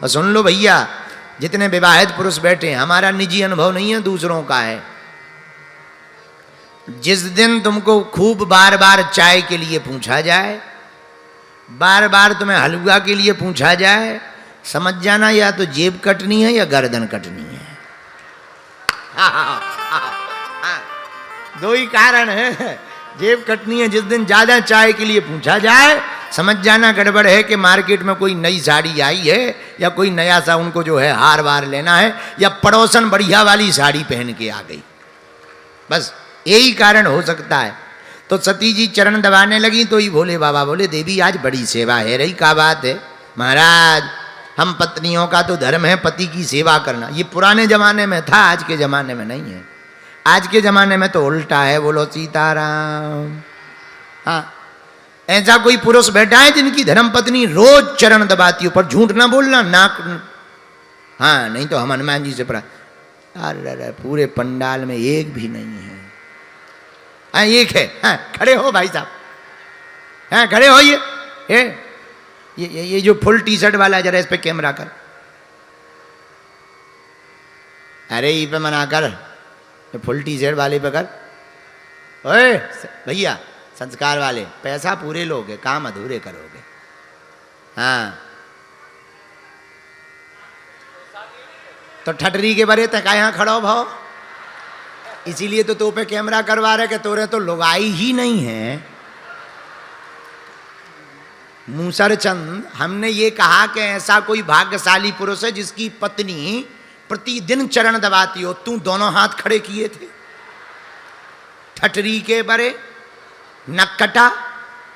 और सुन लो भैया, जितने विवाहित पुरुष बैठे हैं, हमारा निजी अनुभव नहीं है, दूसरों का है। जिस दिन तुमको खूब बार बार चाय के लिए पूछा जाए, बार बार तुम्हें हलवा के लिए पूछा जाए, समझ जाना या तो जेब कटनी है या गर्दन कटनी है। दो ही कारण है, जेब कटनी है जिस दिन ज्यादा चाय के लिए पूछा जाए, समझ जाना गड़बड़ है कि मार्केट में कोई नई साड़ी आई है या कोई नया सा उनको जो है हार वार लेना है, या पड़ोसन बढ़िया वाली साड़ी पहन के आ गई, बस यही कारण हो सकता है। तो सती जी चरण दबाने लगी तो ही भोले बाबा बोले, देवी आज बड़ी सेवा है रही। क्या बात है महाराज, हम पत्नियों का तो धर्म है पति की सेवा करना। ये पुराने जमाने में था, आज के जमाने में नहीं है। आज के जमाने में तो उल्टा है, बोलो सीताराम। हाँ, ऐसा कोई पुरुष बैठा है जिनकी धर्म पत्नी रोज चरण दबाती हो, पर झूठ ना बोलना, नाक। हाँ, नहीं तो हम हनुमान जी से पढ़ा, अरे पूरे पंडाल में एक भी नहीं है। हाँ, एक है। हाँ, खड़े हो भाई साहब, हाँ खड़े हो। ये जो फुल टी शर्ट वाला, जरा इस पे कैमरा कर, अरे ये पे मना कर, फुल टी शर्ट वाले पे कर। ओए भैया, संस्कार वाले, पैसा पूरे लोगे, काम अधूरे करोगे। हाँ, तो ठटरी के बरे तक यहाँ खड़ो भाव, इसीलिए तो पे कैमरा करवा रहे कि तोरे तो लुगाई ही नहीं है। मूसर चंद, हमने ये कहा कि ऐसा कोई भाग्यशाली पुरुष है जिसकी पत्नी प्रतिदिन चरण दबाती हो। तू दोनों हाथ खड़े किए थे, ठटरी के बरे, नक कटा,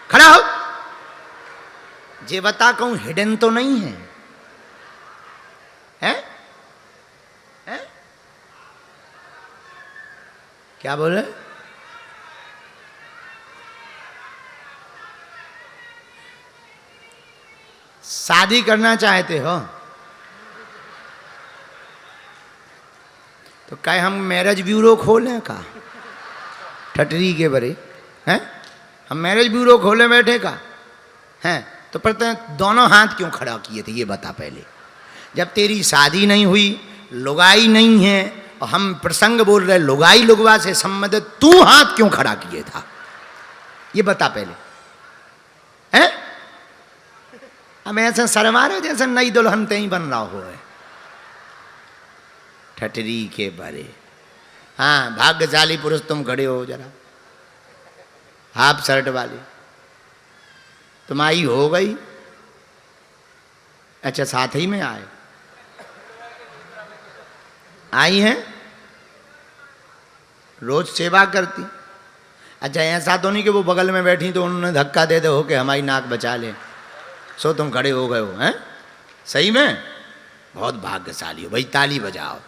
खड़ा हो। जे बता कहूं हिडन तो नहीं है, हैं? हैं? क्या बोले? शादी करना चाहते हो तो क्या हम मैरिज ब्यूरो खोलें का? ठटरी के बरे हैं, हम मैरिज ब्यूरो खोले बैठे का हैं? तो पर दोनों हाथ क्यों खड़ा किए थे ये बता पहले। जब तेरी शादी नहीं हुई, लुगाई नहीं है, और हम प्रसंग बोल रहे लुगाई लुगवा से संबंधित, तू हाथ क्यों खड़ा किए था ये बता पहले, हैं? हम ऐसे शर्मा रहे जैसे नई दुल्हन ते ही बन रहा हो है। ठटरी के बारे। हाँ, भाग्यशाली पुरुष तुम खड़े हो जरा, हाफ शर्ट वाली तुम आई हो गई। अच्छा, साथ ही में आए, आई हैं, रोज सेवा करती। अच्छा, ऐसा तो नहीं कि वो बगल में बैठी तो उन्होंने धक्का दे दो कि हमारी नाक बचा ले, सो तुम खड़े हो गए हो, हैं? सही में बहुत भाग्यशाली हो भाई, ताली बजाओ।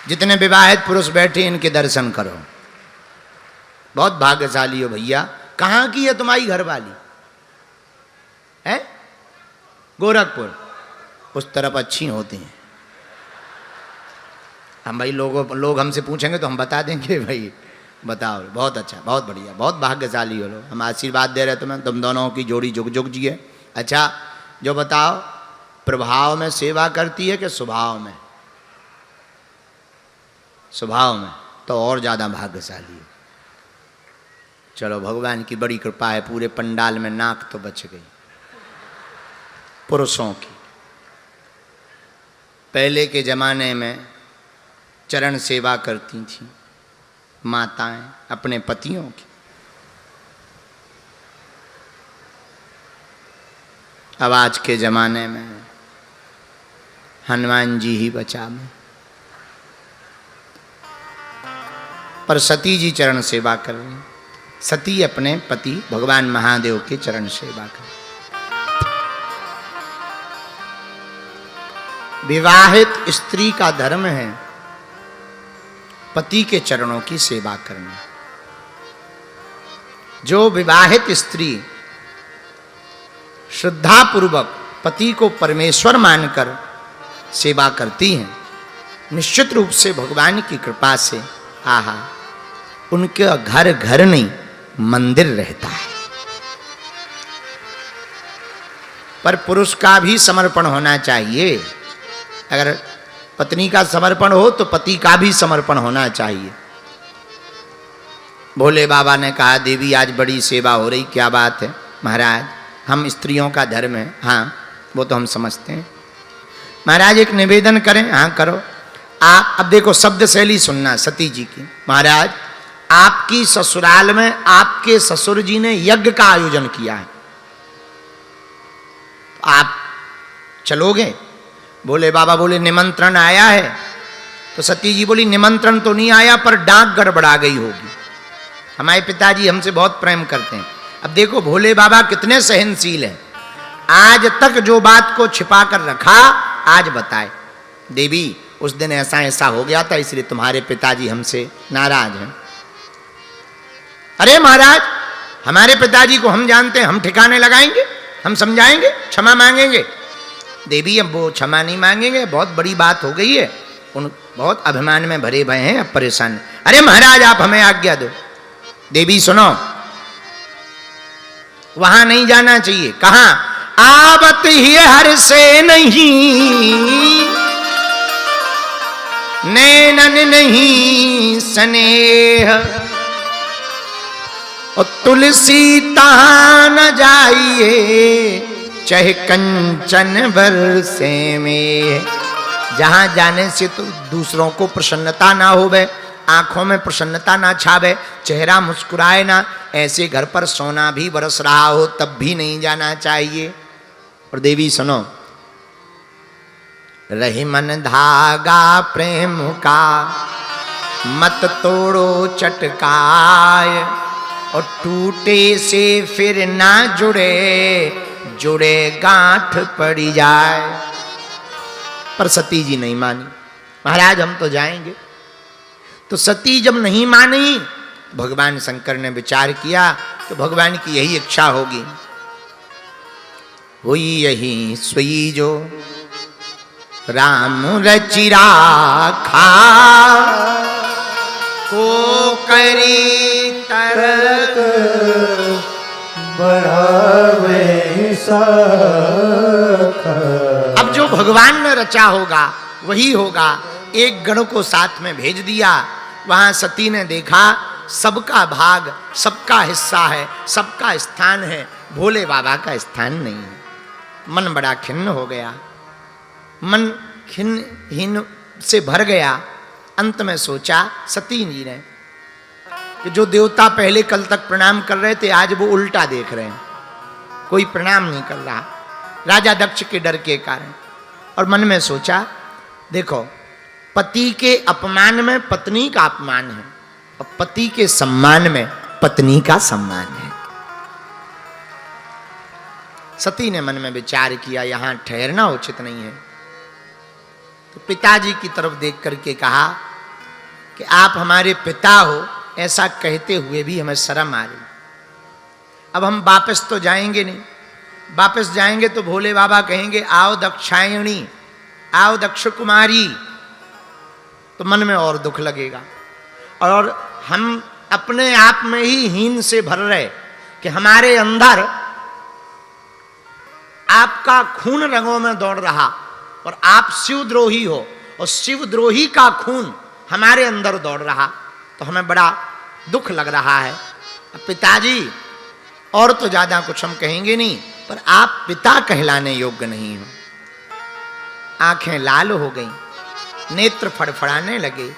जितने विवाहित पुरुष बैठे इनके दर्शन करो, बहुत भाग्यशाली हो भैया। कहाँ की है तुम्हारी घरवाली? है गोरखपुर, उस तरफ अच्छी होती हैं। हम भाई लोग हमसे पूछेंगे तो हम बता देंगे भाई, बताओ, बहुत अच्छा, बहुत बढ़िया, बहुत भाग्यशाली हो लोग। हम आशीर्वाद दे रहे तुम्हें, तुम दोनों की जोड़ी जुग जुग जिए। अच्छा, जो बताओ, प्रभाव में सेवा करती है कि स्वभाव में? स्वभाव में तो और ज़्यादा भाग्यशाली है। चलो, भगवान की बड़ी कृपा है, पूरे पंडाल में नाक तो बच गई पुरुषों की। पहले के ज़माने में चरण सेवा करती थी माताएं अपने पतियों की। अब आज के ज़माने में हनुमान जी ही बचा में, पर सती जी चरण सेवा कर रही। सती अपने पति भगवान महादेव के चरण सेवा कर। विवाहित स्त्री का धर्म है पति के चरणों की सेवा करना। जो विवाहित स्त्री श्रद्धापूर्वक पति को परमेश्वर मानकर सेवा करती हैं, निश्चित रूप से भगवान की कृपा से आहा उनके घर घर नहीं मंदिर रहता है। पर पुरुष का भी समर्पण होना चाहिए। अगर पत्नी का समर्पण हो तो पति का भी समर्पण होना चाहिए। भोले बाबा ने कहा, देवी आज बड़ी सेवा हो रही, क्या बात है? महाराज हम स्त्रियों का धर्म है। हाँ वो तो हम समझते हैं। महाराज एक निवेदन करें? हाँ करो। आप अब देखो शब्द शैली सुनना सती जी की। महाराज आपकी ससुराल में आपके ससुर जी ने यज्ञ का आयोजन किया है, आप चलोगे? बोले बाबा बोले निमंत्रण आया है। तो सती जी बोली निमंत्रण तो नहीं आया पर डाक गड़बड़ा गई होगी। हमारे पिताजी हमसे बहुत प्रेम करते हैं। अब देखो भोले बाबा कितने सहनशील हैं। आज तक जो बात को छिपा कर रखा आज बताए, देवी उस दिन ऐसा ऐसा हो गया था इसलिए तुम्हारे पिताजी हमसे नाराज हैं। अरे महाराज हमारे पिताजी को हम जानते हैं, हम ठिकाने लगाएंगे, हम समझाएंगे, क्षमा मांगेंगे। देवी अब वो क्षमा नहीं मांगेंगे, बहुत बड़ी बात हो गई है, उन बहुत अभिमान में भरे भय हैं, अब परेशान। अरे महाराज आप हमें आज्ञा दो। देवी सुनो, वहां नहीं जाना चाहिए। कहां? आवत ही हर से नहीं, नैनन नहीं स्नेह, और तुलसी तहां न जाइए, चाहे कंचन बरसे में। जहां जाने से तो दूसरों को प्रसन्नता ना होवे, आंखों में प्रसन्नता ना छावे, चेहरा मुस्कुराए ना, ऐसे घर पर सोना भी बरस रहा हो तब भी नहीं जाना चाहिए। और देवी सुनो, रही मन धागा प्रेम का, मत तोड़ो चटकाय, और टूटे से फिर ना जुड़े, जुड़े गांठ पड़ी जाए। पर सती जी नहीं मानी। महाराज हम तो जाएंगे। तो सती जब नहीं मानी, भगवान शंकर ने विचार किया तो भगवान की यही इच्छा होगी। हुई यही सोई जो राम रचि राखा, को करी तरक बढ़ावे सखा। अब जो भगवान ने रचा होगा वही होगा। एक गण को साथ में भेज दिया। वहां सती ने देखा सबका भाग, सबका हिस्सा है, सबका स्थान है, भोले बाबा का स्थान नहीं है। मन बड़ा खिन्न हो गया, मन खिन्न से भर गया। अंत में सोचा सती जी ने कि जो देवता पहले कल तक प्रणाम कर रहे थे आज वो उल्टा देख रहे हैं, कोई प्रणाम नहीं कर रहा, राजा दक्ष के डर के कारण। और मन में सोचा देखो पति के अपमान में पत्नी का अपमान है और पति के सम्मान में पत्नी का सम्मान है। सती ने मन में विचार किया यहां ठहरना उचित नहीं है। तो पिताजी की तरफ देख करके कहा कि आप हमारे पिता हो, ऐसा कहते हुए भी हमें शर्म आ रही। अब हम वापस तो जाएंगे नहीं, वापस जाएंगे तो भोले बाबा कहेंगे आओ दक्षायणी, आओ दक्ष कुमारी, तो मन में और दुख लगेगा। और हम अपने आप में ही हीन से भर रहे कि हमारे अंदर आपका खून रंगों में दौड़ रहा और आप शिवद्रोही हो और शिवद्रोही का खून हमारे अंदर दौड़ रहा, तो हमें बड़ा दुख लग रहा है। अब पिताजी और तो ज्यादा कुछ हम कहेंगे नहीं, पर आप पिता कहलाने योग्य नहीं हो। आंखें लाल हो गईं, नेत्र फड़फड़ाने लगे,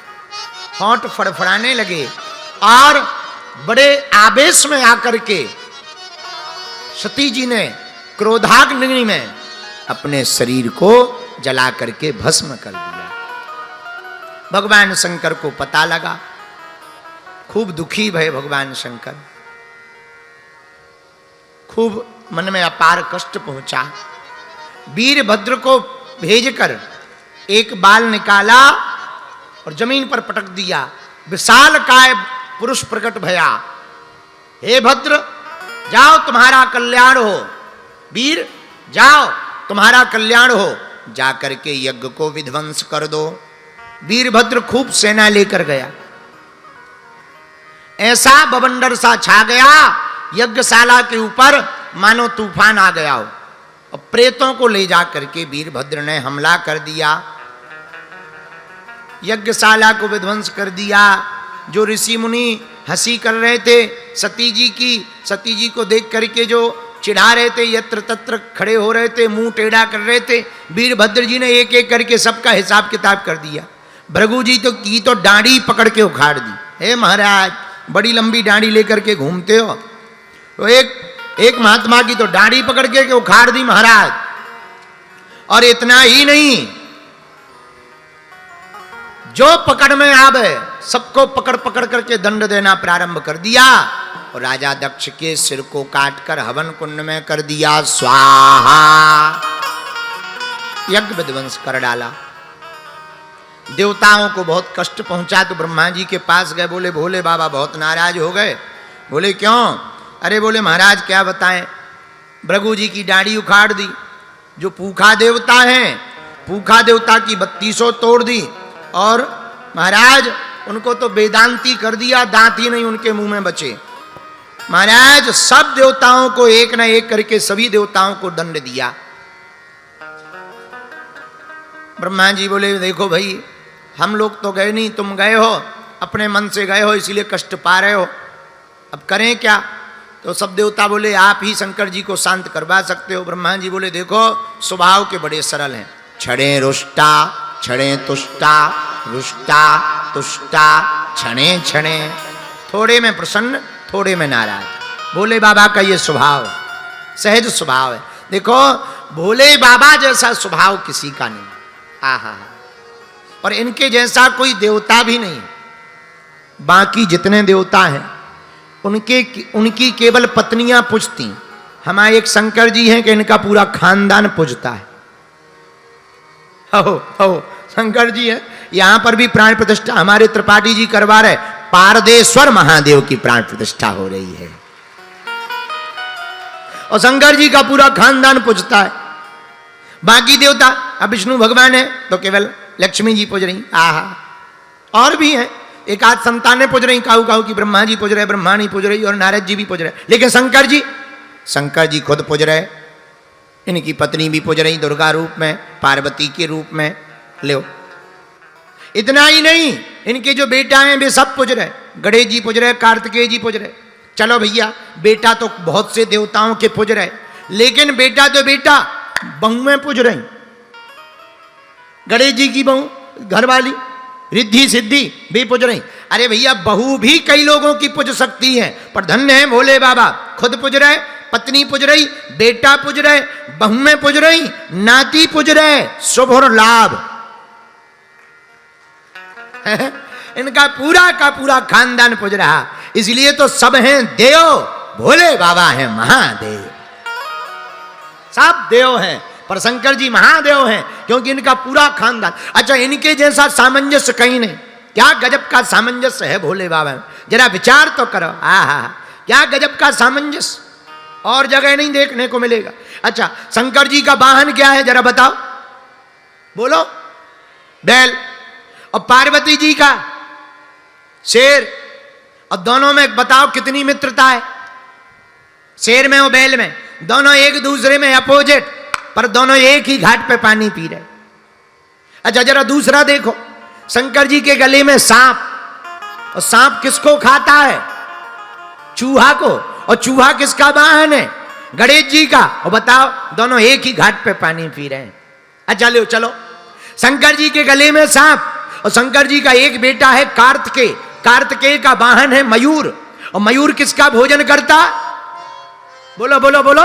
होंठ फड़फड़ाने लगे और बड़े आवेश में आकर के सती जी ने क्रोधाग्नि में अपने शरीर को जला करके भस्म कर दिया। भगवान शंकर को पता लगा, खूब दुखी भय भगवान शंकर, खूब मन में अपार कष्ट पहुंचा। वीरभद्र को भेजकर एक बाल निकाला और जमीन पर पटक दिया। विशाल काय पुरुष प्रकट भया, हे भद्र जाओ तुम्हारा कल्याण हो, वीर जाओ तुम्हारा कल्याण हो, जाकर के यज्ञ को विध्वंस कर दो। वीरभद्र खूब सेना लेकर गया, ऐसा बवंडर सा छा गया यज्ञशाला के ऊपर मानो तूफान आ गया हो। और प्रेतों को ले जा करके वीरभद्र ने हमला कर दिया, यज्ञशाला को विध्वंस कर दिया। जो ऋषि मुनि हंसी कर रहे थे सती जी की, सती जी को देख करके जो चिढ़ा रहे थे, यत्र तत्र खड़े हो रहे थे, मुंह टेढ़ा कर रहे थे, वीरभद्र जी ने एक एक करके सबका हिसाब किताब कर दिया। भृगु जी तो डांडी पकड़ के उखाड़ दी। हे महाराज, बड़ी लंबी डांडी लेकर के घूमते हो, तो एक महात्मा की तो डांडी पकड़ के उखाड़ दी महाराज। और इतना ही नहीं, जो पकड़ में आवे सबको पकड़ पकड़ करके दंड देना प्रारंभ कर दिया और राजा दक्ष के सिर को काटकर हवन कुंड में कर दिया स्वाहा, यज्ञ विध्वंस कर डाला। देवताओं को बहुत कष्ट पहुंचा तो ब्रह्मा जी के पास गए, बोले भोले बाबा बहुत नाराज हो गए। बोले क्यों? अरे बोले महाराज क्या बताएं, भृगु जी की डांडी उखाड़ दी, जो पूखा देवता है पूखा देवता की 32 तोड़ दी, और महाराज उनको तो वेदांती कर दिया, दांत ही नहीं उनके मुंह में बचे। महाराज सब देवताओं को एक ना एक करके सभी देवताओं को दंड दिया। ब्रह्मा जी बोले देखो भाई, हम लोग तो गए नहीं, तुम गए हो, अपने मन से गए हो, इसीलिए कष्ट पा रहे हो, अब करें क्या? तो सब देवता बोले आप ही शंकर जी को शांत करवा सकते हो। ब्रह्मा जी बोले देखो स्वभाव के बड़े सरल हैं, छड़े रुष्टा छड़े तुष्टा, रुष्टा तुष्टा छणे छणे, थोड़े में प्रसन्न थोड़े में नाराज। भोले बाबा का ये स्वभाव है, सहज स्वभाव है। देखो भोले बाबा जैसा स्वभाव किसी का नहीं, आहा, और इनके जैसा कोई देवता भी नहीं। बाकी जितने देवता हैं उनकी केवल पत्नियां पूजती, हमारे एक शंकर जी हैं कि इनका पूरा खानदान पूजता है। हो शंकर जी है, यहां पर भी प्राण प्रतिष्ठा हमारे त्रिपाठी जी करवा रहे, पारदेश्वर महादेव की प्राण प्रतिष्ठा हो रही है और शंकर जी का पूरा खानदान पूजता है। बाकी देवता, अब विष्णु भगवान है तो केवल लक्ष्मी जी पूज रही, आहा, और भी हैं एक आध संतानें पूज रही, काहू काहू की ब्रह्मा जी पूज रहे, ब्रह्माणी पूज रही और नारद जी भी पूज रहे, लेकिन शंकर जी खुद पूज रहे, इनकी पत्नी भी पूज रही दुर्गा रूप में, पार्वती के रूप में। लो इतना ही नहीं, इनके जो बेटा हैं वे सब पूज रहे, गणेश जी पूज रहे, कार्तिकेय जी पूज रहे। चलो भैया, बेटा तो बहुत से देवताओं के पूज रहे, लेकिन बेटा तो बेटा, बहुएं पूज रही, गणेश जी की बहू घरवाली रिद्धि सिद्धि भी पूज रही। अरे भैया बहू भी कई लोगों की पूज सकती है, पर धन्य है भोले बाबा, खुद पूज रहे, पत्नी पूज रही, बेटा पूज रहे, बहुएं पूज रही, नाती पूज रहे, शुभ और लाभ इनका पूरा का पूरा खानदान पूज रहा। इसलिए तो सब हैं देव, भोले बाबा हैं महादेव, सब देव हैं, पर शंकर जी महादेव हैं क्योंकि इनका पूरा खानदान। अच्छा, इनके जैसा सामंजस्य कहीं नहीं, क्या गजब का सामंजस्य है भोले बाबा में, जरा विचार तो करो। आहा, क्या गजब का सामंजस्य, और जगह नहीं देखने को मिलेगा। अच्छा, शंकर जी का वाहन क्या है जरा बताओ, बोलो? बैल। और पार्वती जी का शेर। और दोनों में बताओ कितनी मित्रता है, शेर में और बैल में, दोनों एक दूसरे में अपोजिट, पर दोनों एक ही घाट पे पानी पी रहे। अच्छा जरा दूसरा देखो, शंकर जी के गले में सांप, और सांप किसको खाता है? चूहा को। और चूहा किसका वाहन है? गणेश जी का। और बताओ दोनों एक ही घाट पे पानी पी रहे हैं। अच्छा लो चलो, शंकर जी के गले में सांप, और शंकर जी का एक बेटा है कार्तिकेय, कार्तिकेय का वाहन है मयूर, और मयूर किसका भोजन करता? बोलो बोलो बोलो,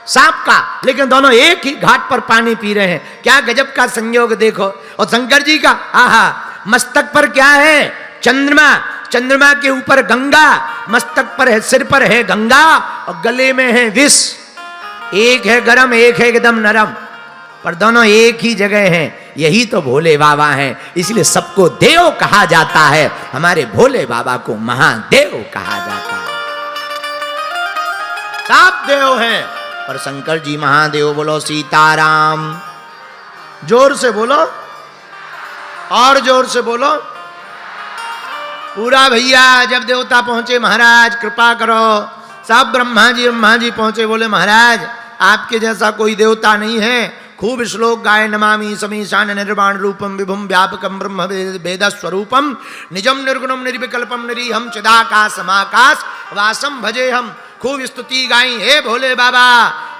सांप का। लेकिन दोनों एक ही घाट पर पानी पी रहे हैं, क्या गजब का संयोग देखो। और शंकर जी का आहा, मस्तक पर क्या है? चंद्रमा, चंद्रमा के ऊपर गंगा, मस्तक पर है, सिर पर है गंगा, और गले में है विष, एक है गरम एक है एकदम नरम, पर दोनों एक ही जगह हैं। यही तो भोले बाबा हैं, इसलिए सबको देव कहा जाता है, हमारे भोले बाबा को महादेव कहा जाता है। सब देव हैं, पर शंकर जी महादेव। बोलो सीताराम, जोर से बोलो, और जोर से बोलो पूरा भैया। जब देवता पहुंचे, महाराज कृपा करो, सब ब्रह्मा जी पहुंचे, बोले महाराज आपके जैसा कोई देवता नहीं है। खूब श्लोक गाए, नमामि समीशान निर्वाण रूपम विभुम व्यापकम ब्रह्म वेद स्वरूपम निजम निर्गुणम निर्विकल्पम निरीहम चिदाकाशमाकाश वासम भजे हम। खूब स्तुति गाई, हे भोले बाबा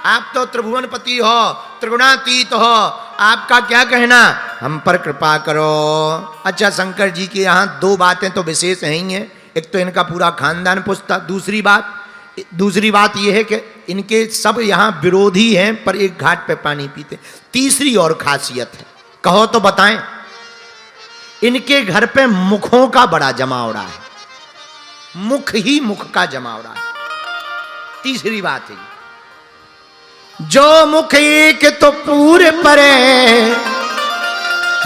आप तो त्रिभुवनपति हो, त्रिगुणातीत हो, आपका क्या कहना, हम पर कृपा करो। अच्छा, शंकर जी के यहाँ दो बातें तो विशेष हैं ही हैं। एक तो इनका पूरा खानदान पूछता, दूसरी बात यह है कि इनके सब यहाँ विरोधी हैं पर एक घाट पे पानी पीते। तीसरी और खासियत है, कहो तो बताएं। इनके घर पे मुखों का बड़ा जमावड़ा है, मुख ही मुख का जमावड़ा है। तीसरी बात है, जो मुख एक तो पूरे परे,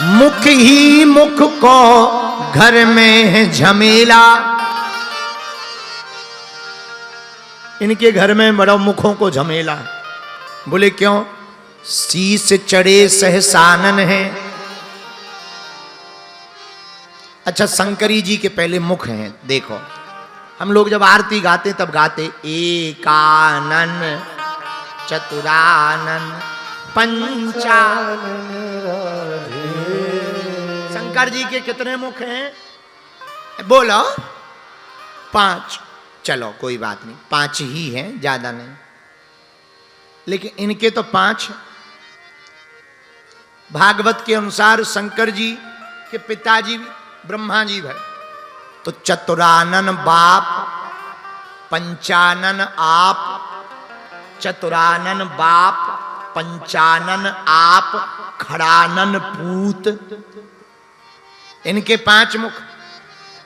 मुख ही मुख को घर में है झमेला। इनके घर में बड़ा मुखों को झमेला है। बोले क्यों? शीश चढ़े सहसानन है। अच्छा, शंकरी जी के पहले मुख हैं। देखो, हम लोग जब आरती गाते तब गाते एकानन चतुरानन पंचानन। शंकर जी के कितने मुख हैं? बोलो। 5। चलो कोई बात नहीं, 5 ही हैं, ज्यादा नहीं। लेकिन इनके तो 5। भागवत के अनुसार शंकर जी के पिताजी ब्रह्मा जी भाई, तो चतुरानन बाप, पंचानन आप, चतुरानन बाप, पंचानन आप, खड़ानन पूत। इनके 5 मुख।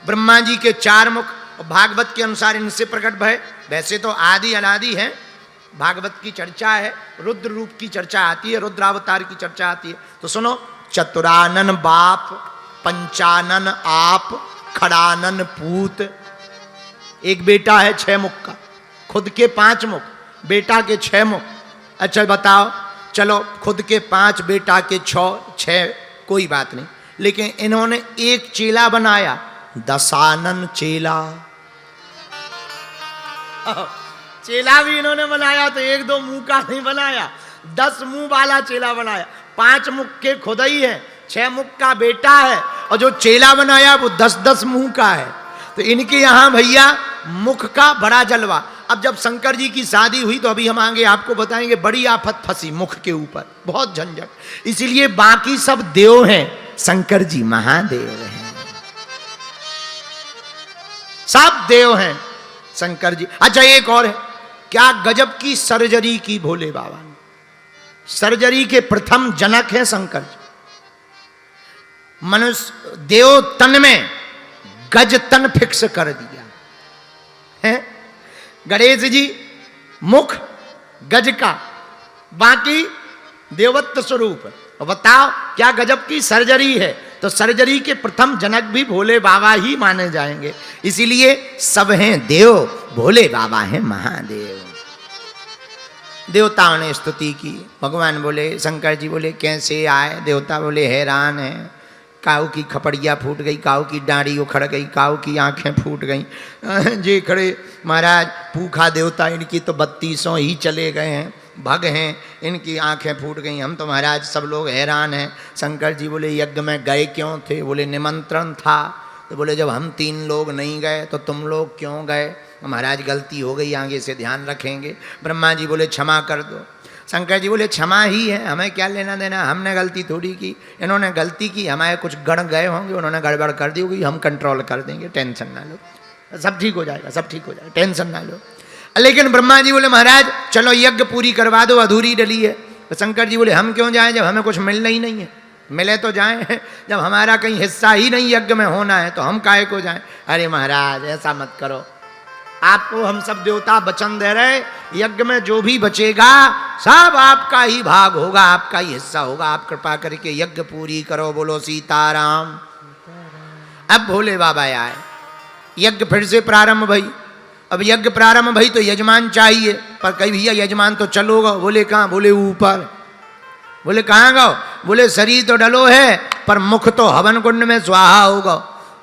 ब्रह्मा जी के 4 मुख। और भागवत के अनुसार इनसे प्रकट भय, वैसे तो आदि अनादि है, भागवत की चर्चा है, रुद्र रूप की चर्चा आती है, रुद्रावतार की चर्चा आती है। तो सुनो, चतुरानन बाप, पंचानन आप, खड़ानन पूत। एक बेटा है 6 मुख का, खुद के 5 मुख, बेटा के 6 मुख। अच्छा बताओ, चलो खुद के 5, बेटा के 6, कोई बात नहीं। लेकिन इन्होंने एक चेला बनाया, दशानन चेला। चेला भी इन्होंने बनाया तो 1-2 मुंह का नहीं बनाया, 10 मुंह वाला चेला बनाया। 5 मुख के खुद ही है, 6 मुख का बेटा है, और जो चेला बनाया वो 10-10 मुंह का है। तो इनके यहाँ भैया मुख का बड़ा जलवा। अब जब शंकर जी की शादी हुई तो अभी हम आगे आपको बताएंगे, बड़ी आफत फंसी मुख के ऊपर, बहुत झंझट। इसीलिए बाकी सब देव हैं, शंकर जी महादेव हैं, सब देव हैं शंकर जी। अच्छा, एक और है, क्या गजब की सर्जरी की भोले बाबा ने। सर्जरी के प्रथम जनक है शंकर जी। मनुष्य देव तन में गज तन फिक्स कर दिया है। गणेश जी मुख गज का, बाकी देवत्व स्वरूप। और बताओ क्या गजब की सर्जरी है। तो सर्जरी के प्रथम जनक भी भोले बाबा ही माने जाएंगे। इसीलिए सब हैं देव, भोले बाबा हैं महादेव। देवताओं ने स्तुति की। भगवान बोले, शंकर जी बोले कैसे आए? देवता बोले हैरान है, काऊ की खपड़िया फूट गई, काऊ की डांडी उखड़ गई, काऊ की आंखें फूट गई। जे खड़े महाराज भूखा देवता, इनकी तो 3200 ही चले गए हैं, भग हैं, इनकी आंखें फूट गई। हम तो महाराज सब लोग हैरान हैं। शंकर जी बोले यज्ञ में गए क्यों थे? बोले निमंत्रण था। तो बोले जब हम 3 लोग नहीं गए तो तुम लोग क्यों गए? महाराज गलती हो गई, आगे से ध्यान रखेंगे। ब्रह्मा जी बोले क्षमा कर दो। शंकर जी बोले क्षमा ही है, हमें क्या लेना देना, हमने गलती थोड़ी की, इन्होंने गलती की, हमारे कुछ गण गए होंगे, उन्होंने गड़बड़ कर दी होगी, हम कंट्रोल कर देंगे, टेंशन ना लो, सब ठीक हो जाएगा, सब ठीक हो जाएगा, टेंशन ना लो। लेकिन ब्रह्मा जी बोले महाराज चलो यज्ञ पूरी करवा दो, अधूरी डली है। तो शंकर जी बोले हम क्यों जाएं जब हमें कुछ मिलना ही नहीं है? मिले तो जाएं, जब हमारा कहीं हिस्सा ही नहीं यज्ञ में होना है तो हम काहे को जाएं? अरे महाराज ऐसा मत करो, आपको हम सब देवता वचन दे रहे, यज्ञ में जो भी बचेगा सब आपका ही भाग होगा, आपका ही हिस्सा होगा, आप कृपा करके यज्ञ पूरी करो। बोलो सीताराम। अब भोले बाबा आए, यज्ञ फिर से प्रारंभ भई। अब यज्ञ प्रारंभ भई तो यजमान चाहिए, पर कहीं भैया यजमान तो चलो गो। बोले कहाँ? बोले ऊपर। बोले कहाँ गो? बोले शरीर तो डलो है पर मुख तो हवन कुंड में स्वाहा होगा।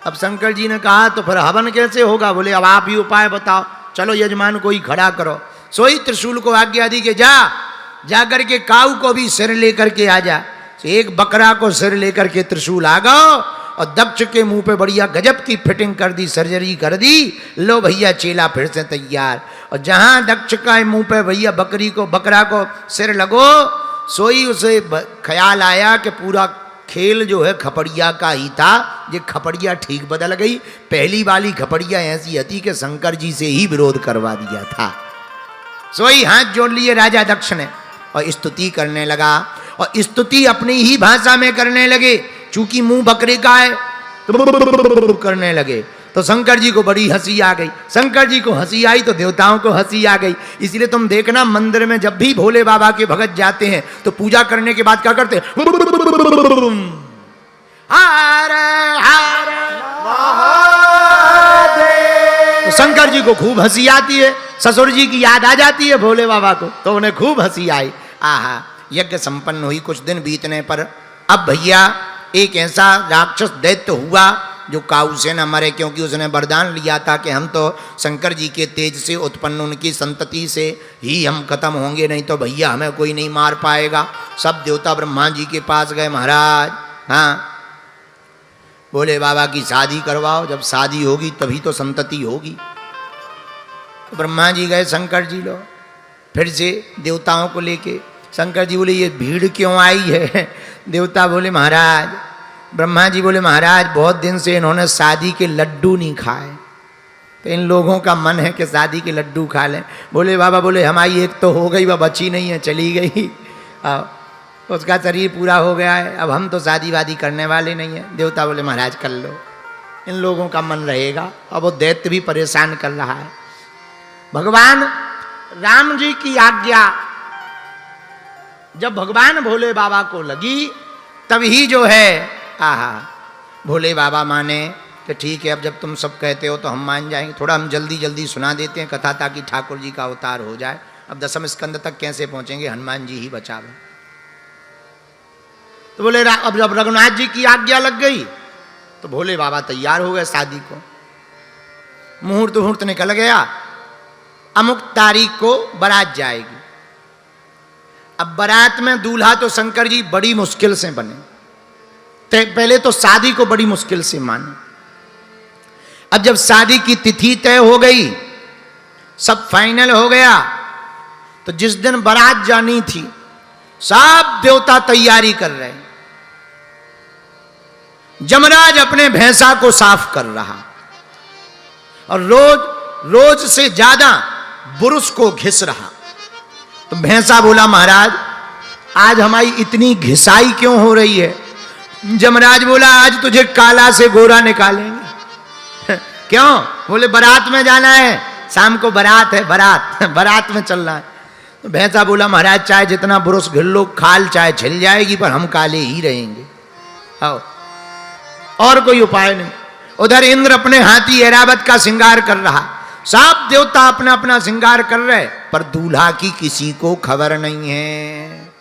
अब शंकर जी ने कहा तो फिर हवन कैसे होगा? बोले अब आप ही उपाय बताओ, चलो यजमान को ही खड़ा करो। सोई त्रिशूल को आज्ञा दी कि जा जाकर के काऊ को भी सिर लेकर के आ जा। तो एक बकरा को सिर लेकर के त्रिशूल आ गओ और दक्ष के मुंह पे बढ़िया गजब की फिटिंग कर दी, सर्जरी कर दी। लो भैया चेला फिर से तैयार। और जहां दक्ष का मुंह पे भैया बकरा को सिर लगो, सोई उसे ख्याल आया कि पूरा खेल जो है खपड़िया का ही था। ये खपड़िया ठीक बदल गई। पहली वाली खपड़िया ऐसी थी कि शंकर जी से ही विरोध करवा दिया था। सोई हाथ जोड़ लिए राजा दक्ष ने और स्तुति करने लगा। और स्तुति अपनी ही भाषा में करने लगे, चूंकि मुंह बकरे का है तो करने लगे। तो शंकर जी को बड़ी हंसी आ गई। शंकर जी को हंसी आई तो देवताओं को हंसी आ गई। इसलिए तुम देखना मंदिर में जब भी भोले बाबा के भगत जाते हैं तो पूजा करने के बाद क्या करते हैं? हर हर महादेव। तो शंकर जी को खूब हंसी आती है, ससुर जी की याद आ जाती है भोले बाबा को, तो उन्हें खूब हंसी आई। आहा, यज्ञ संपन्न हुई। कुछ दिन बीतने पर अब भैया एक ऐसा राक्षस दैत्य हुआ जो काऊ से न मरे, क्योंकि उसने वरदान लिया था कि हम तो शंकर जी के तेज से उत्पन्न उनकी संतति से ही हम खत्म होंगे, नहीं तो भैया हमें कोई नहीं मार पाएगा। सब देवता ब्रह्मा जी के पास गए, महाराज हाँ भोले बाबा की शादी करवाओ, जब शादी होगी तभी तो संतति होगी। तो ब्रह्मा जी गए, शंकर जी लो फिर से देवताओं को लेके। शंकर जी बोले ये भीड़ क्यों आई है? देवता बोले महाराज, ब्रह्मा जी बोले महाराज बहुत दिन से इन्होंने शादी के लड्डू नहीं खाए, तो इन लोगों का मन है कि शादी के लड्डू खा लें। बोले बाबा बोले हमारी एक तो हो गई, वह बची नहीं है, चली गई, उसका शरीर पूरा हो गया है, अब हम तो शादी वादी करने वाले नहीं हैं। देवता बोले महाराज कर लो, इन लोगों का मन रहेगा। अब वो दैत्य भी परेशान कर रहा है। भगवान राम जी की आज्ञा जब भगवान भोले बाबा को लगी तभी जो है आहा भोले बाबा माने कि ठीक है, अब जब तुम सब कहते हो तो हम मान जाएंगे। थोड़ा हम जल्दी जल्दी सुना देते हैं कथा ताकि ठाकुर जी का अवतार हो जाए। अब 10वें स्कंद तक कैसे पहुंचेंगे, हनुमान जी ही बचावे। तो बोले अब जब रघुनाथ जी की आज्ञा लग गई तो भोले बाबा तैयार हो गए शादी को। मुहूर्त निकल गया, अमुक तारीख को बारात जाएगी। अब बारात में दूल्हा तो शंकर जी बड़ी मुश्किल से बने, पहले तो शादी को बड़ी मुश्किल से माने। अब जब शादी की तिथि तय हो गई, सब फाइनल हो गया, तो जिस दिन बारात जानी थी सब देवता तैयारी कर रहे हैं। जमराज अपने भैंसा को साफ कर रहा और रोज से ज्यादा बुरुश को घिस रहा। तो भैंसा बोला महाराज आज हमारी इतनी घिसाई क्यों हो रही है? जमराज बोला आज तुझे काला से गोरा निकालेंगे। क्यों? बोले बारात में जाना है, शाम को बारात है, बारात में चलना है। तो भैंसा बोला महाराज चाहे जितना बुरुश घिर लो, खाल चाहे छिल जाएगी पर हम काले ही रहेंगे। आओ, और कोई उपाय नहीं। उधर इंद्र अपने हाथी ऐरावत का श्रृंगार कर रहा, सब देवता अपना अपना श्रृंगार कर रहे, पर दूल्हा की किसी को खबर नहीं है।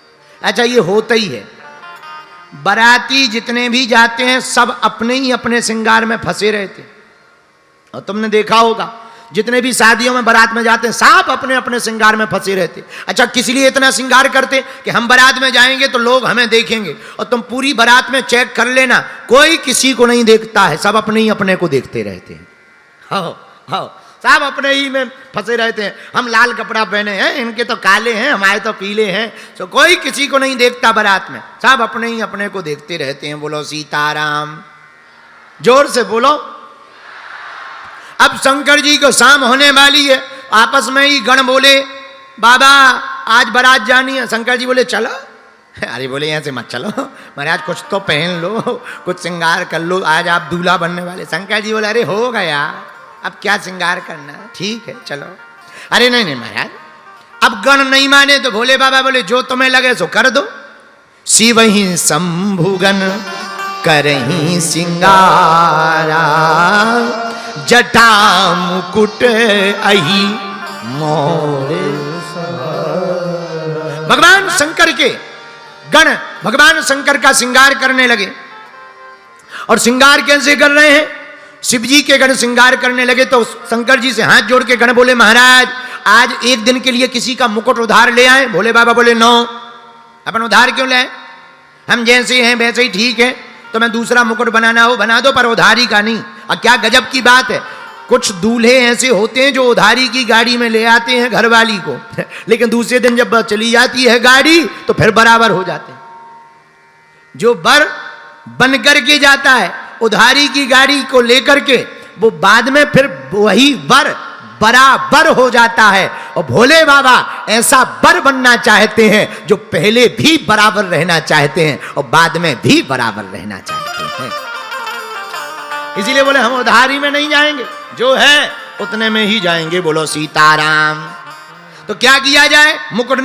अच्छा ये होता ही है, बाराती जितने भी जाते हैं सब अपने ही अपने श्रृंगार में फंसे रहते। और तुमने देखा होगा जितने भी शादियों में बारात में जाते हैं सब अपने अपने श्रृंगार में फंसे रहते। अच्छा किस लिए इतना श्रृंगार करते कि हम बारात में जाएंगे तो लोग हमें देखेंगे। और तुम पूरी बारात में चेक कर लेना, कोई किसी को नहीं देखता है, सब अपने ही अपने को देखते रहते हैं। हाँ सब अपने ही में फंसे रहते हैं। हम लाल कपड़ा पहने हैं, इनके तो काले हैं, हमारे तो पीले हैं। तो कोई किसी को नहीं देखता बारात में, सब अपने ही अपने को देखते रहते हैं। बोलो सीताराम, जोर से बोलो। अब शंकर जी को शाम होने वाली है, आपस में ही गण बोले बाबा आज बारात जानी है। शंकर जी बोले चलो। अरे बोले यहाँ से मत चलो महाराज, कुछ तो पहन लो, कुछ श्रृंगार कर लो, आज आप दूल्हा बनने वाले। शंकर जी बोले अरे हो गया, अब क्या श्रृंगार करना, ठीक है चलो। अरे नहीं महाराज, अब गण नहीं माने तो भोले बाबा बोले जो तुम्हें लगे सो कर दो। शिव ही शंभुगन करही श्रृंगारा, जटा मुकुट अहि मोरे। भगवान शंकर के गण भगवान शंकर का श्रृंगार करने लगे। और श्रृंगार कैसे कर रहे हैं? शिव जी के गण श्रृंगार करने लगे तो शंकर जी से हाथ जोड़ के गण बोले महाराज आज एक दिन के लिए किसी का मुकुट उधार ले आए, भोले बाबा बोले नो, अपन उधार क्यों ले, हम जैसे हैं वैसे ही ठीक है, तो मैं दूसरा मुकुट बनाना हो बना दो, पर उधारी का नहीं। और क्या गजब की बात है, कुछ दूल्हे ऐसे होते हैं जो उधारी की गाड़ी में ले आते हैं घरवाली को, लेकिन दूसरे दिन जब चली जाती है गाड़ी तो फिर बराबर हो जाते हैं। जो बर बन करके जाता है उधारी की गाड़ी को लेकर के, वो बाद में फिर वही बर बराबर हो जाता है। और भोले बाबा ऐसा बर बनना चाहते हैं जो पहले भी बराबर रहना चाहते हैं और बाद में भी बराबर रहना चाहते हैं। इसीलिए बोले हम उधारी में नहीं जाएंगे, जो है उतने में ही जाएंगे। बोलो सीताराम। तो क्या किया जाए, मुकुट नहीं